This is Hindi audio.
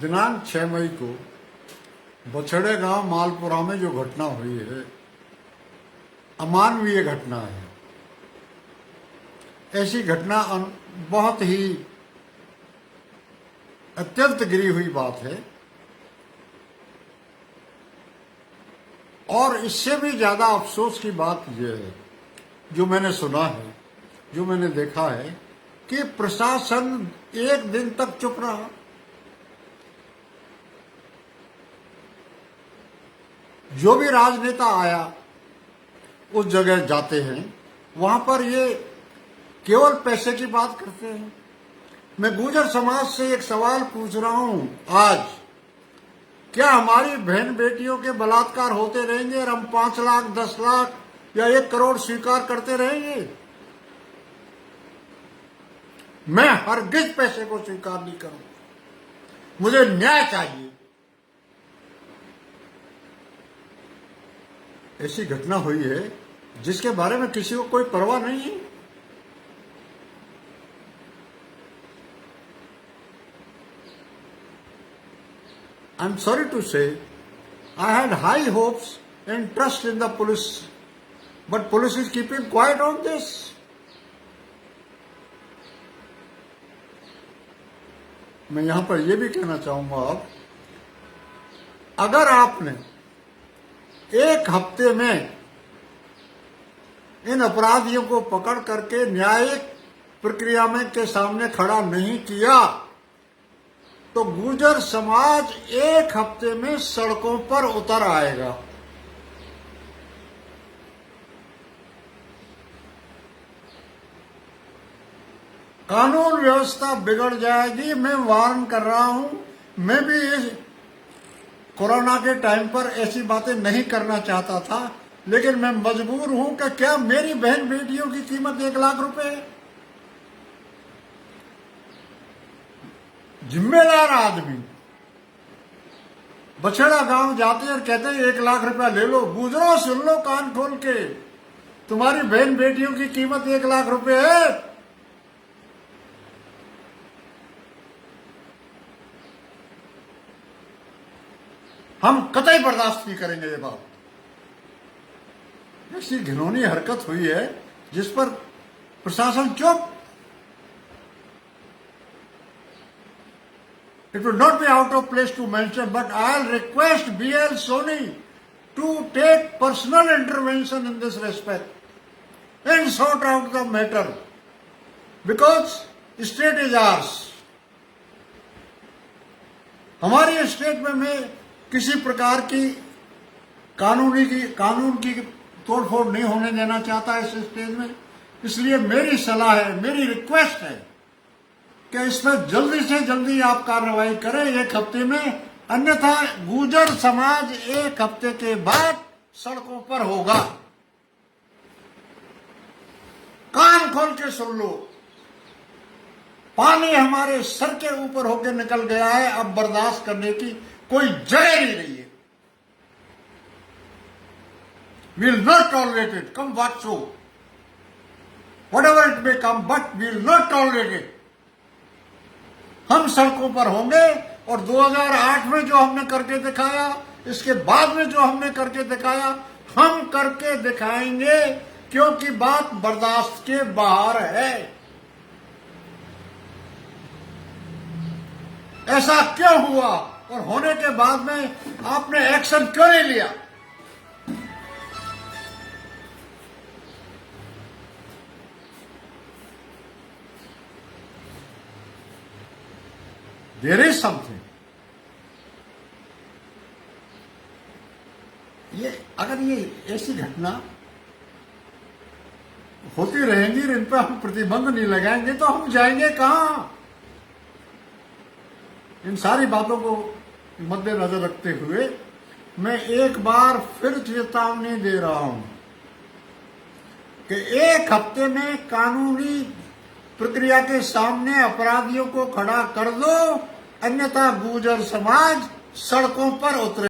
दिनांक 6 मई को बछड़े गांव मालपुरा में जो घटना हुई है, अमानवीय घटना है। ऐसी घटना बहुत ही अत्यंत गिरी हुई बात है। और इससे भी ज्यादा अफसोस की बात यह है, जो मैंने सुना है, जो मैंने देखा है, कि प्रशासन एक दिन तक चुप रहा। जो भी राजनेता आया उस जगह जाते हैं, वहां पर ये केवल पैसे की बात करते हैं। मैं गुर्जर समाज से एक सवाल पूछ रहा हूं आज, क्या हमारी बहन बेटियों के बलात्कार होते रहेंगे और हम 5 लाख, 10 लाख या 1 करोड़ स्वीकार करते रहेंगे? मैं हरगिज पैसे को स्वीकार नहीं करूंगा। मुझे न्याय चाहिए। ऐसी घटना हुई है जिसके बारे में किसी को कोई परवाह नहीं है। I'm sorry to say, I had high hopes and trust in the police, but police is keeping quiet on this. मैं यहां पर यह भी कहना चाहूंगा, अब अगर आपने 1 हफ्ते में इन अपराधियों को पकड़ करके न्यायिक प्रक्रिया में के सामने खड़ा नहीं किया, तो गुर्जर समाज 1 हफ्ते में सड़कों पर उतर आएगा। कानून व्यवस्था बिगड़ जाएगी। मैं वार्न कर रहा हूं। मैं भी इस कोरोना के टाइम पर ऐसी बातें नहीं करना चाहता था, लेकिन मैं मजबूर हूं कि क्या मेरी बहन बेटियों की कीमत 1 लाख रुपए है? जिम्मेदार आदमी बछड़ा गांव जाते और कहते हैं 1 लाख रुपया ले लो। गुजरो, सुन लो कान खोल के, तुम्हारी बहन बेटियों की कीमत 1 लाख रुपए है। हम कतई बर्दाश्त नहीं करेंगे ये बात। ऐसी घिनौनी हरकत हुई है जिस पर प्रशासन चुप। It would not be out of place to mention, but I'll request BL Soni to take personal intervention in this respect and sort out the matter, because state is ours. हमारी स्टेट में मैं किसी प्रकार की कानून की तोड़फोड़ नहीं होने देना चाहता इस स्टेज में। इसलिए मेरी सलाह है, मेरी रिक्वेस्ट है कि इसमें जल्दी से जल्दी आप कार्रवाई करें 1 हफ्ते में, अन्यथा गुर्जर समाज 1 हफ्ते के बाद सड़कों पर होगा। कान खोल के सुन लो, पानी हमारे सर के ऊपर होकर निकल गया है। अब बर्दाश्त करने की कोई जगह नहीं रही है। We will not tolerate it, come what so, whatever it may come, but we will not tolerate it. हम सड़कों पर होंगे और 2008 में जो हमने करके दिखाया, इसके बाद में जो हमने करके दिखाया, हम करके दिखाएंगे, क्योंकि बात बर्दाश्त के बाहर है। ऐसा क्यों हुआ और होने के बाद में आपने एक्शन क्यों नहीं लिया? There is something. अगर ये ऐसी घटना होती रहेंगी और इन पर हम प्रतिबंध नहीं लगाएंगे तो हम जाएंगे कहां? इन सारी बातों को मद्देनजर रखते हुए मैं एक बार फिर चेतावनी दे रहा हूं कि 1 हफ्ते में कानूनी प्रक्रिया के सामने अपराधियों को खड़ा कर दो, अन्यथा गुर्जर समाज सड़कों पर उतरे।